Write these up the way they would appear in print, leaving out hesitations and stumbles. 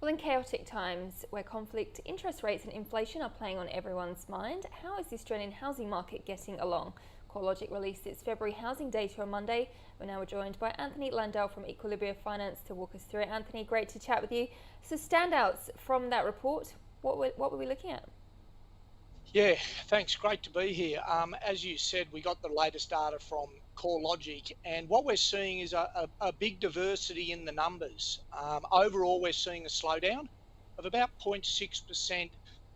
Well, in chaotic times where conflict, interest rates and inflation are playing on everyone's mind, how is the Australian housing market getting along? CoreLogics released its February housing data on Monday. We're now joined by Anthony Landahl from Equilibria Finance to walk us through it. Anthony, great to chat with you. So standouts from that report, what were we looking at? Yeah, thanks. Great to be here. As you said, we got the latest data from CoreLogic, and what we're seeing is a big diversity in the numbers. Overall, we're seeing a slowdown of about 0.6%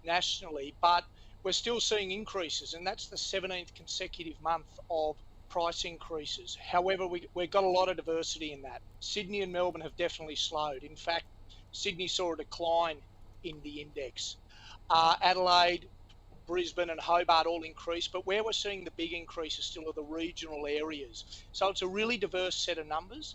nationally, but we're still seeing increases, and that's the 17th consecutive month of price increases. However, we've got a lot of diversity in that. Sydney and Melbourne have definitely slowed. In fact, Sydney saw a decline in the index. Adelaide, Brisbane and Hobart all increased, but where we're seeing the big increases still are the regional areas. So it's a really diverse set of numbers,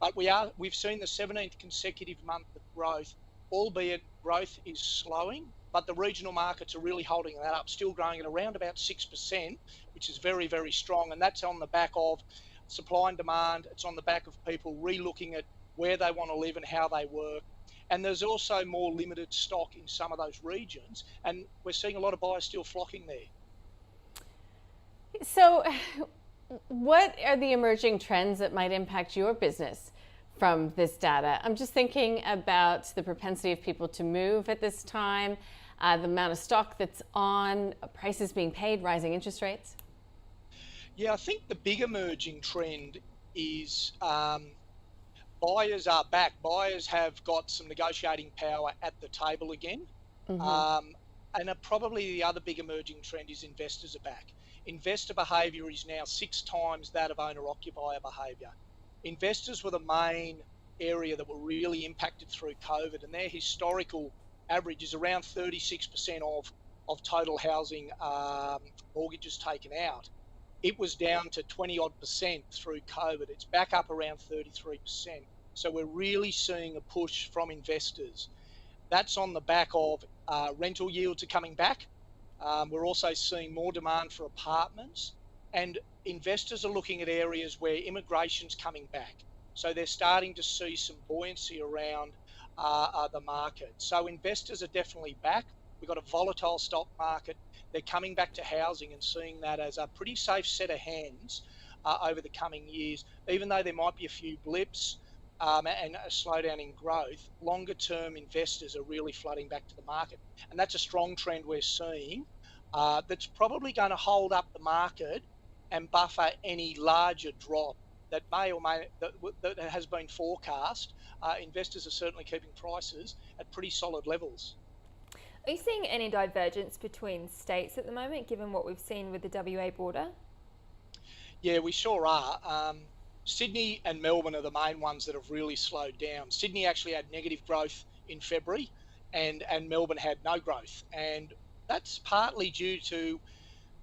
but we've seen the 17th consecutive month of growth, albeit growth is slowing, but the regional markets are really holding that up, still growing at around about 6%, which is very, very strong. And that's on the back of supply and demand. It's on the back of people re-looking at where they want to live and how they work. And there's also more limited stock in some of those regions, and we're seeing a lot of buyers still flocking there. So what are the emerging trends that might impact your business from this data? I'm just thinking about the propensity of people to move at this time, the amount of stock that's on, prices being paid, rising interest rates. Yeah, I think the big emerging trend is buyers are back. Buyers have got some negotiating power at the table again. And probably the other big emerging trend is investors are back. Investor behaviour is now 6 times that of owner-occupier behaviour. Investors were the main area that were really impacted through COVID, and their historical average is around 36% of total housing mortgages taken out. It was down to 20-odd% through COVID. It's back up around 33%. So we're really seeing a push from investors. That's on the back of rental yields are coming back. We're also seeing more demand for apartments, and investors are looking at areas where immigration's coming back. So they're starting to see some buoyancy around the market. So investors are definitely back. We've got a volatile stock market. They're coming back to housing and seeing that as a pretty safe set of hands over the coming years. Even though there might be a few blips and a slowdown in growth, longer term investors are really flooding back to the market. And that's a strong trend we're seeing that's probably going to hold up the market and buffer any larger drop that may or may that has been forecast. Investors are certainly keeping prices at pretty solid levels. Are you seeing any divergence between states at the moment, given what we've seen with the WA border? Yeah, we sure are. Sydney and Melbourne are the main ones that have really slowed down. Sydney actually had negative growth in February, and Melbourne had no growth. And that's partly due to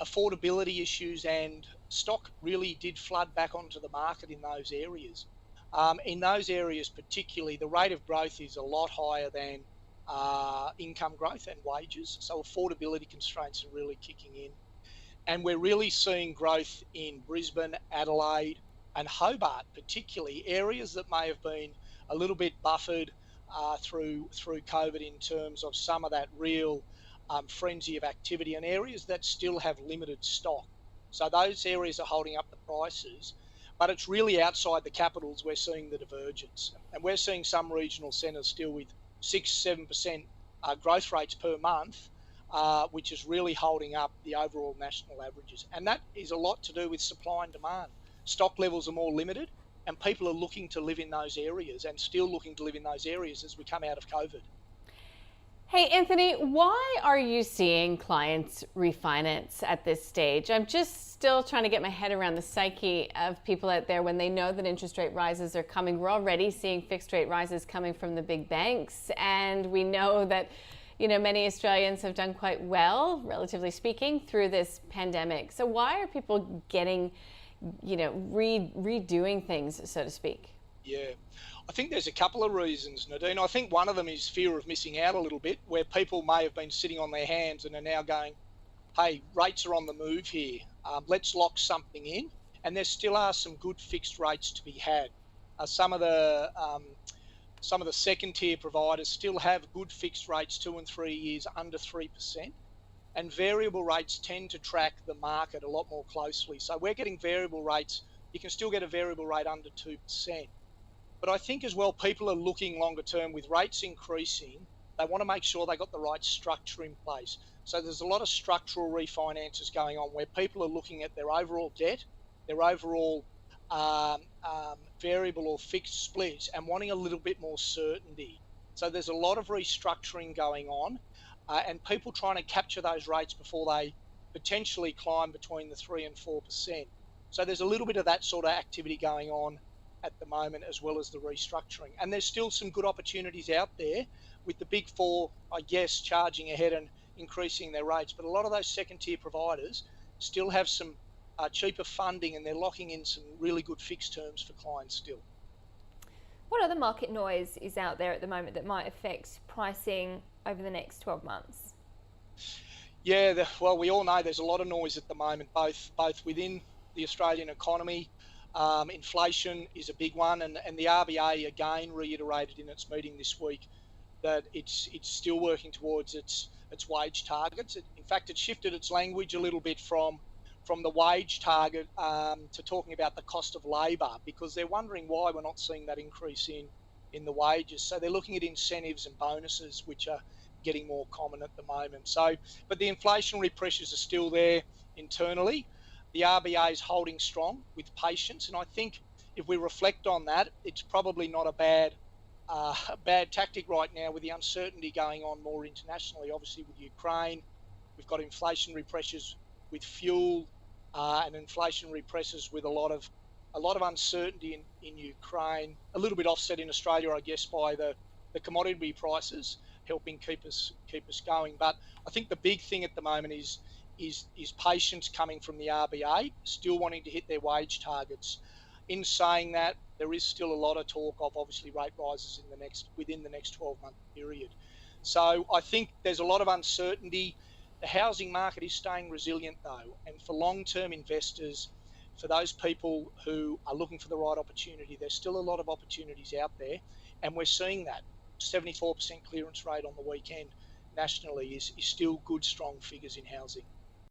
affordability issues, and stock really did flood back onto the market in those areas. In those areas particularly, the rate of growth is a lot higher than income growth and wages, so affordability constraints are really kicking in. And we're really seeing growth in Brisbane, Adelaide and Hobart, particularly areas that may have been a little bit buffered through COVID in terms of some of that real frenzy of activity, and areas that still have limited stock. So those areas are holding up the prices, but it's really outside the capitals we're seeing the divergence. And we're seeing some regional centres still with 6-7% growth rates per month, which is really holding up the overall national averages. And that is a lot to do with supply and demand. Stock levels are more limited, and people are looking to live in those areas and still looking to live in those areas as we come out of COVID. Hey, Anthony, why are you seeing clients refinance at this stage? I'm just still trying to get my head around the psyche of people out there when they know that interest rate rises are coming. We're already seeing fixed rate rises coming from the big banks, and we know that many Australians have done quite well, relatively speaking, through this pandemic. So why are people getting, redoing things, so to speak? Yeah, I think there's a couple of reasons, Nadine. I think one of them is fear of missing out a little bit, where people may have been sitting on their hands and are now going, hey, rates are on the move here. Let's lock something in. And there still are some good fixed rates to be had. Some of the some of the second tier providers still have good fixed rates, 2 and 3 years under 3%. And variable rates tend to track the market a lot more closely. So we're getting variable rates. You can still get a variable rate under 2%. But I think as well, people are looking longer term with rates increasing. They want to make sure they got the right structure in place. So there's a lot of structural refinances going on where people are looking at their overall debt, their overall variable or fixed splits, and wanting a little bit more certainty. So there's a lot of restructuring going on, and people trying to capture those rates before they potentially climb between the 3 and 4%. So there's a little bit of that sort of activity going on at the moment, as well as the restructuring. And there's still some good opportunities out there with the big four, I guess, charging ahead and increasing their rates. But a lot of those second tier providers still have some cheaper funding, and they're locking in some really good fixed terms for clients still. What other market noise is out there at the moment that might affect pricing over the next 12 months? Yeah, well, we all know there's a lot of noise at the moment, both within the Australian economy. Inflation is a big one, and the RBA again reiterated in its meeting this week that it's still working towards its wage targets. In fact, it shifted its language a little bit from the wage target to talking about the cost of labour, because they're wondering why we're not seeing that increase in the wages. So they're looking at incentives and bonuses, which are getting more common at the moment. So, but the inflationary pressures are still there internally. The RBA is holding strong with patience, and I think if we reflect on that, it's probably not a bad tactic right now with the uncertainty going on more internationally. Obviously, with Ukraine, we've got inflationary pressures with fuel, and inflationary pressures with a lot of uncertainty in Ukraine. A little bit offset in Australia, I guess, by the commodity prices helping keep us going. But I think the big thing at the moment is patience coming from the RBA, still wanting to hit their wage targets. In saying that, there is still a lot of talk of obviously rate rises within the next 12-month period. So I think there's a lot of uncertainty. The housing market is staying resilient though, and for long-term investors, for those people who are looking for the right opportunity, there's still a lot of opportunities out there, and we're seeing that 74% clearance rate on the weekend nationally is still good, strong figures in housing.